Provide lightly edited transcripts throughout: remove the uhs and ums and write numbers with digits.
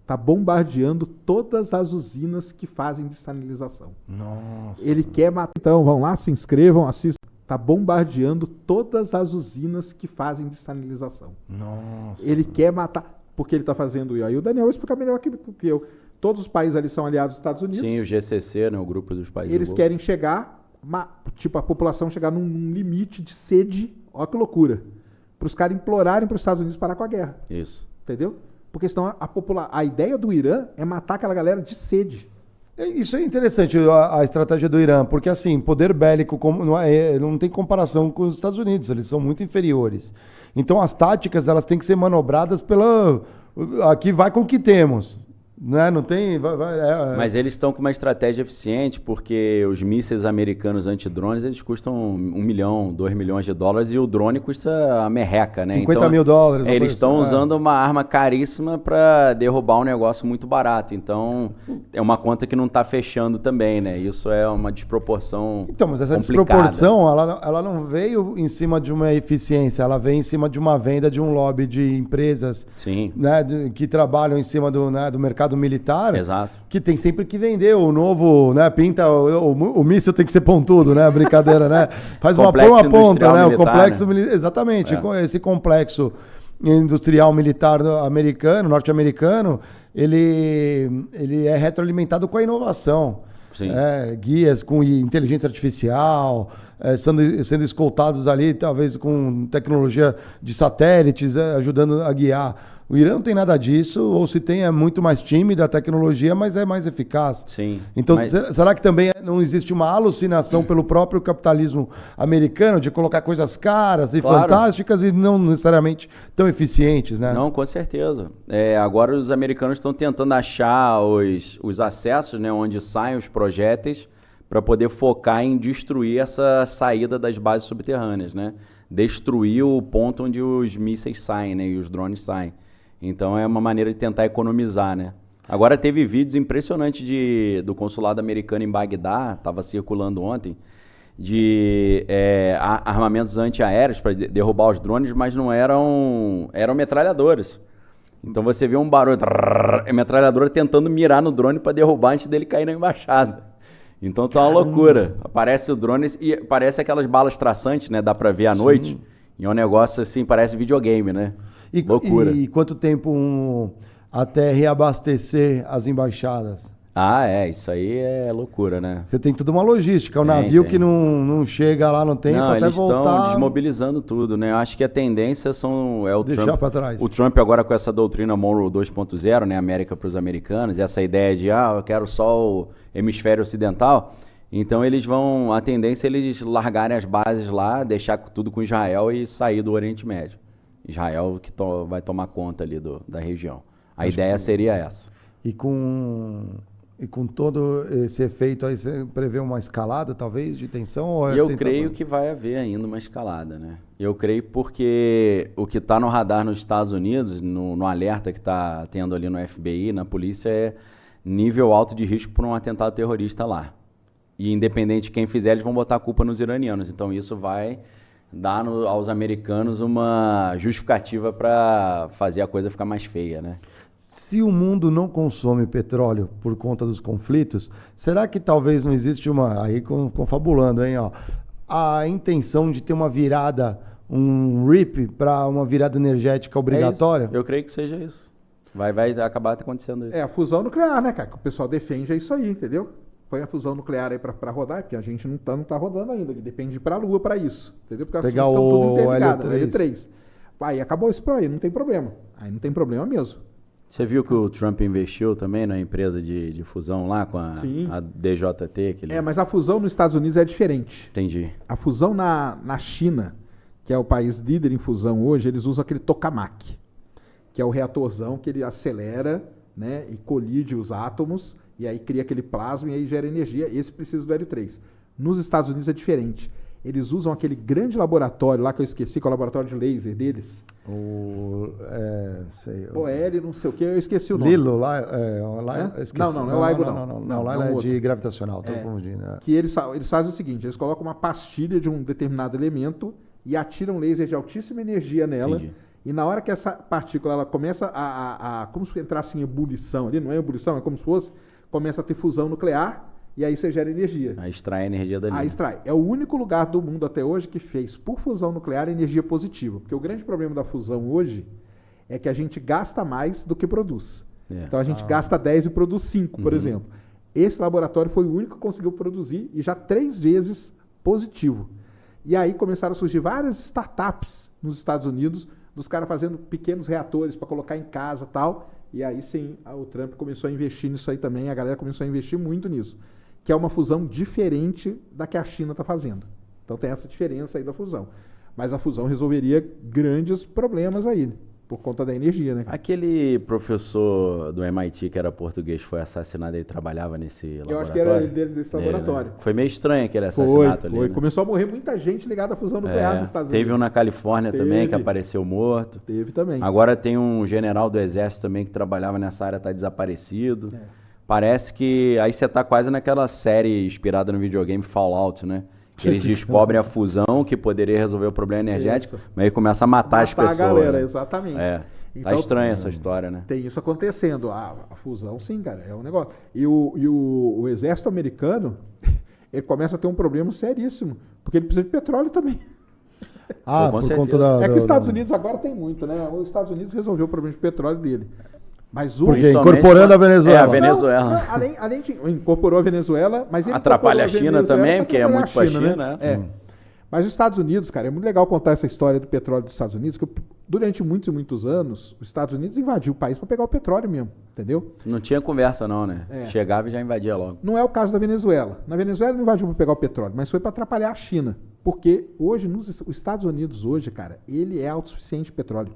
tá bombardeando todas as usinas que fazem dessalinização. Nossa. Ele quer matar. Então, vão lá, se inscrevam, assistam. Tá bombardeando todas as usinas que fazem dessalinização. Nossa. Ele quer matar. Porque ele está fazendo isso. Aí o Daniel vai explicar melhor que eu. Todos os países ali são aliados dos Estados Unidos. Sim, o GCC, né, o grupo dos países. Eles querem chegar, tipo, a população chegar num limite de sede. Olha que loucura. Para os caras implorarem para os Estados Unidos parar com a guerra. Isso. Entendeu? Porque senão a ideia do Irã é matar aquela galera de sede. Isso é interessante, a estratégia do Irã, porque assim, poder bélico não tem comparação com os Estados Unidos, eles são muito inferiores. Então as táticas elas têm que ser manobradas aqui vai com o que temos. Né? Não tem. Mas eles estão com uma estratégia eficiente, porque os mísseis americanos antidrones eles custam $1 milhão, $2 milhões e o drone custa a merreca, né? 50 mil dólares. Eles estão usando uma arma caríssima para derrubar um negócio muito barato. Então é uma conta que não está fechando também, né? Isso é uma desproporção. Então, mas essa complicada. desproporção ela não veio em cima de uma eficiência, ela veio em cima de uma venda de um lobby de empresas. Sim. Né, que trabalham em cima do mercado militar. Exato. Que tem sempre que vender o novo, né? Pinta, o míssil tem que ser pontudo, né? Brincadeira, né? Faz uma ponta, né? O complexo militar. Exatamente. Esse complexo industrial militar americano, norte-americano, ele é retroalimentado com a inovação. Sim. Guias com inteligência artificial, sendo escoltados ali, talvez com tecnologia de satélites, ajudando a guiar. O Irã não tem nada disso, ou se tem é muito mais tímida a tecnologia, mas é mais eficaz. Sim. Então, será que também não existe uma alucinação pelo próprio capitalismo americano de colocar coisas caras e fantásticas e não necessariamente tão eficientes, né? Não, com certeza. Agora os americanos estão tentando achar os acessos, né, onde saem os projéteis, para poder focar em destruir essa saída das bases subterrâneas, né? Destruir o ponto onde os mísseis saem, né, e os drones saem. Então é uma maneira de tentar economizar, né? Agora teve vídeos impressionantes do consulado americano em Bagdá, estava circulando ontem, de armamentos antiaéreos para derrubar os drones, mas não eram metralhadoras. Então você vê um barulho, a metralhadora tentando mirar no drone para derrubar antes dele cair na embaixada. Então tá uma loucura. Aparece o drone e parece aquelas balas traçantes, né? Dá para ver à noite. E é um negócio assim, parece videogame, né? Loucura. E quanto tempo até reabastecer as embaixadas? Isso aí é loucura, né? Você tem toda uma logística, o navio que não chega lá no tempo até eles voltar. Estão desmobilizando tudo, né? Eu acho que a tendência é o deixar para trás. O Trump agora com essa doutrina Monroe 2.0, né? América para os americanos, e essa ideia de eu quero só o hemisfério ocidental. Então a tendência é eles largarem as bases lá, deixar tudo com Israel e sair do Oriente Médio. Israel que vai tomar conta ali da região. A ideia seria essa. E com todo esse efeito aí, você prevê uma escalada, talvez, de tensão? Ou eu creio que vai haver ainda uma escalada, né? Eu creio porque o que está no radar nos Estados Unidos, no alerta que está tendo ali no FBI, na polícia, é nível alto de risco por um atentado terrorista lá. E independente de quem fizer, eles vão botar a culpa nos iranianos. Então isso vai dar aos americanos uma justificativa para fazer a coisa ficar mais feia, né? Se o mundo não consome petróleo por conta dos conflitos, será que talvez não existe aí confabulando, hein, a intenção de ter uma virada, um RIP para uma virada energética obrigatória? Eu creio que seja isso. Vai acabar acontecendo isso. A fusão nuclear, né, cara? Que o pessoal defende isso aí, entendeu? Põe a fusão nuclear aí para rodar, porque a gente não tá rodando ainda, que depende de ir para a Lua para isso, entendeu? Porque pegar são tudo interligadas, o L3. Aí acabou isso por aí, não tem problema. Aí não tem problema mesmo. Você viu que o Trump investiu também na empresa de fusão lá com a DJT? Mas a fusão nos Estados Unidos é diferente. Entendi. A fusão na China, que é o país líder em fusão hoje, eles usam aquele tokamak, que é o reatorzão que ele acelera, né, e colide os átomos, e aí cria aquele plasma e aí gera energia. Esse precisa do L3. Nos Estados Unidos é diferente. Eles usam aquele grande laboratório lá que eu esqueci, que é o laboratório de laser deles. OL, não sei o que, eu esqueci o nome. Lilo, lá esqueci. Não é LIGO, não. Lá é de gravitacional, tô confundindo. Que eles fazem o seguinte, eles colocam uma pastilha de um determinado elemento e atiram laser de altíssima energia nela. Entendi. E na hora que essa partícula ela começa como se entrasse em ebulição ali, não é ebulição, é como se fosse, começa a ter fusão nuclear e aí você gera energia. Aí extrai a energia dali. Aí extrai. É o único lugar do mundo até hoje que fez, por fusão nuclear, energia positiva. Porque o grande problema da fusão hoje é que a gente gasta mais do que produz. Então a gente gasta 10 e produz 5, por exemplo. Esse laboratório foi o único que conseguiu produzir e já 3 vezes positivo. E aí começaram a surgir várias startups nos Estados Unidos, dos caras fazendo pequenos reatores para colocar em casa e tal. E aí sim, o Trump começou a investir nisso aí também, a galera começou a investir muito nisso. Que é uma fusão diferente da que a China está fazendo. Então tem essa diferença aí da fusão. Mas a fusão resolveria grandes problemas aí, né? Por conta da energia, né? Aquele professor do MIT que era português foi assassinado, ele trabalhava nesse laboratório? Eu acho que era ele desse laboratório. Né? Foi meio estranho aquele assassinato ali. Né? Começou a morrer muita gente ligada à fusão nuclear nos Estados Unidos. Teve um na Califórnia também que apareceu morto. Teve também. Agora tem um general do exército também que trabalhava nessa área, está desaparecido. Parece que aí você tá quase naquela série inspirada no videogame Fallout, né? Que eles descobrem a fusão que poderia resolver o problema energético, mas aí começa a matar as pessoas. A galera, né? Exatamente. Então, tá estranha essa história, né? Tem isso acontecendo. A fusão, sim, cara, é um negócio. E o exército americano, ele começa a ter um problema seríssimo, porque ele precisa de petróleo também. Por conta da... É que os Estados Unidos agora tem muito, né? Os Estados Unidos resolveu o problema de petróleo dele. Mas porque incorporando a Venezuela. A Venezuela. Não, além de incorporou a Venezuela, mas ele atrapalha a China também, porque é muito para a China, né? Mas os Estados Unidos, cara, é muito legal contar essa história do petróleo dos Estados Unidos, que durante muitos e muitos anos, os Estados Unidos invadiu o país para pegar o petróleo mesmo, entendeu? Não tinha conversa não, né? Chegava e já invadia logo. Não é o caso da Venezuela. Na Venezuela não invadiu para pegar o petróleo, mas foi para atrapalhar a China. Porque hoje, os Estados Unidos hoje, cara, ele é autossuficiente de petróleo.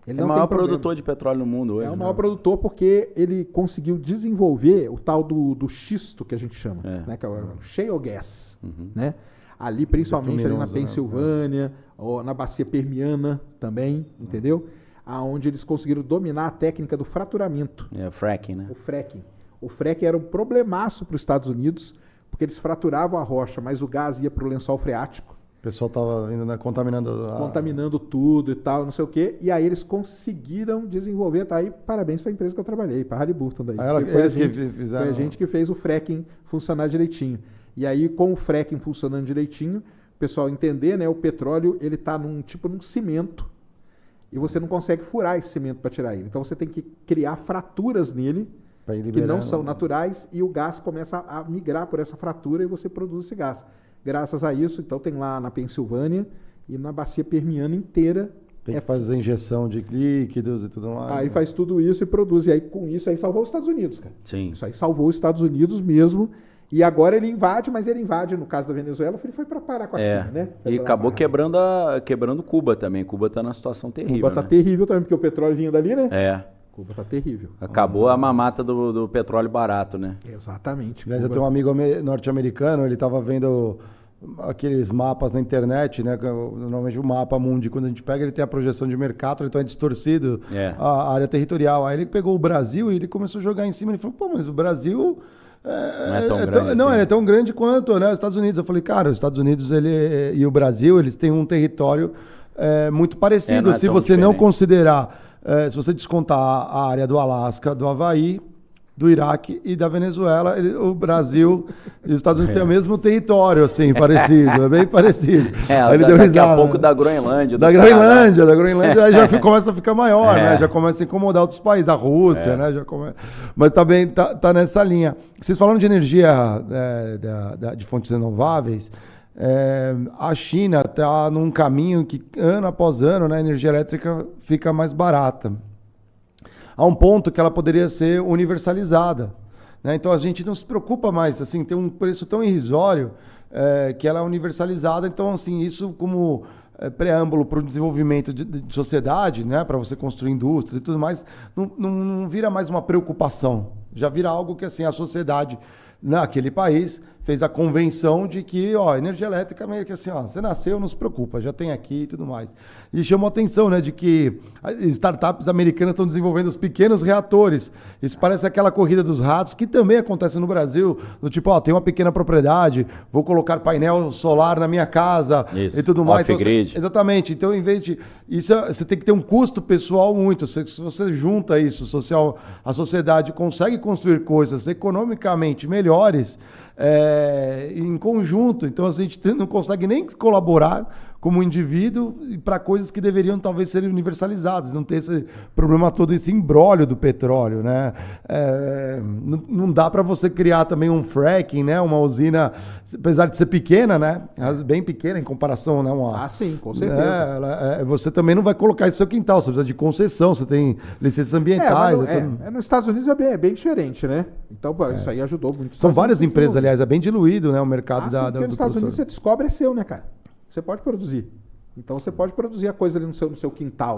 Ele é o maior produtor de petróleo no mundo hoje. É o maior produtor porque ele conseguiu desenvolver o tal do xisto que a gente chama, né? Que é o shale gas, né? Ali, principalmente ali na Pensilvânia, ou na bacia permiana também, entendeu? Aonde eles conseguiram dominar a técnica do fraturamento. O fracking, né? O fracking. O fracking era um problemaço para os Estados Unidos, porque eles fraturavam a rocha, mas o gás ia para o lençol freático. O pessoal estava ainda contaminando tudo e tal, não sei o quê. E aí eles conseguiram desenvolver. Tá aí, parabéns para a empresa que eu trabalhei, para a Halliburton. Daí. Foi a gente que fez o fracking funcionar direitinho. E aí, com o fracking funcionando direitinho, o pessoal entender, né? O petróleo, ele está num cimento. E você não consegue furar esse cimento para tirar ele. Então você tem que criar fraturas nele, que não são naturais, e o gás começa a migrar por essa fratura e você produz esse gás. Graças a isso, então tem lá na Pensilvânia e na bacia permiana inteira. Tem que fazer injeção de líquidos e tudo mais. Aí faz tudo isso e produz. E aí com isso aí salvou os Estados Unidos, cara. Sim. Isso aí salvou os Estados Unidos mesmo. E agora ele invade, mas ele invade, no caso da Venezuela, ele foi para parar com a China, né? E acabou quebrando Cuba também. Cuba está numa situação terrível. Cuba está terrível também, porque o petróleo vinha dali, né? Cuba está terrível. Acabou a mamata do petróleo barato, né? Exatamente. Aliás, eu tenho um amigo norte-americano, ele estava vendo aqueles mapas na internet, né? Normalmente o mapa mundi, quando a gente pega, ele tem a projeção de mercado, então é distorcido a área territorial. Aí ele pegou o Brasil e ele começou a jogar em cima. Ele falou, pô, mas o Brasil... não é tão grande assim. Não, ele é tão grande quanto, né, os Estados Unidos. Eu falei, cara, os Estados Unidos e o Brasil, eles têm um território muito parecido. Se você não considerar, se você descontar a área do Alasca, do Havaí, do Iraque e da Venezuela, o Brasil e os Estados Unidos têm o mesmo território, assim, parecido, é bem parecido. Aí ele deu risada, daqui a pouco da Groenlândia. Da Groenlândia, aí já começa a ficar maior, né? Já começa a incomodar outros países, a Rússia, né? Mas também tá nessa linha. Vocês falando de energia de fontes renováveis, a China está num caminho que, ano após ano, né, a energia elétrica fica mais barata. A um ponto que ela poderia ser universalizada, né? Então a gente não se preocupa mais, assim, tem um preço tão irrisório que ela é universalizada. Então, assim, isso como preâmbulo para o desenvolvimento de sociedade, né? Para você construir indústria e tudo mais, não vira mais uma preocupação. Já vira algo que, assim, a sociedade naquele país, fez a convenção de que, ó, energia elétrica meio que assim, ó, você nasceu, não se preocupa, já tem aqui e tudo mais. E chamou a atenção, né, de que startups americanas estão desenvolvendo os pequenos reatores. Isso parece aquela corrida dos ratos, que também acontece no Brasil, do tipo, ó, tem uma pequena propriedade, vou colocar painel solar na minha casa e tudo mais. Então, exatamente. Então, em vez de... Isso, você tem que ter um custo pessoal muito. Se você junta isso, a sociedade consegue construir coisas economicamente melhores, em conjunto. Então a gente não consegue nem colaborar como indivíduo para coisas que deveriam talvez ser universalizadas, não ter esse problema todo, esse imbróglio do petróleo, né? Não dá para você criar também um fracking, né? Uma usina, apesar de ser pequena, né? Bem pequena em comparação, né? Sim, com certeza. Você também não vai colocar isso no seu quintal, você precisa de concessão, você tem licenças ambientais. Nos Estados Unidos é bem diferente, né? Então isso aí ajudou muito. São várias empresas, aliás, é bem diluído, né? O mercado porque nos Estados Unidos você descobre é seu, né, cara? Você pode produzir. Então você pode produzir a coisa ali no seu quintal.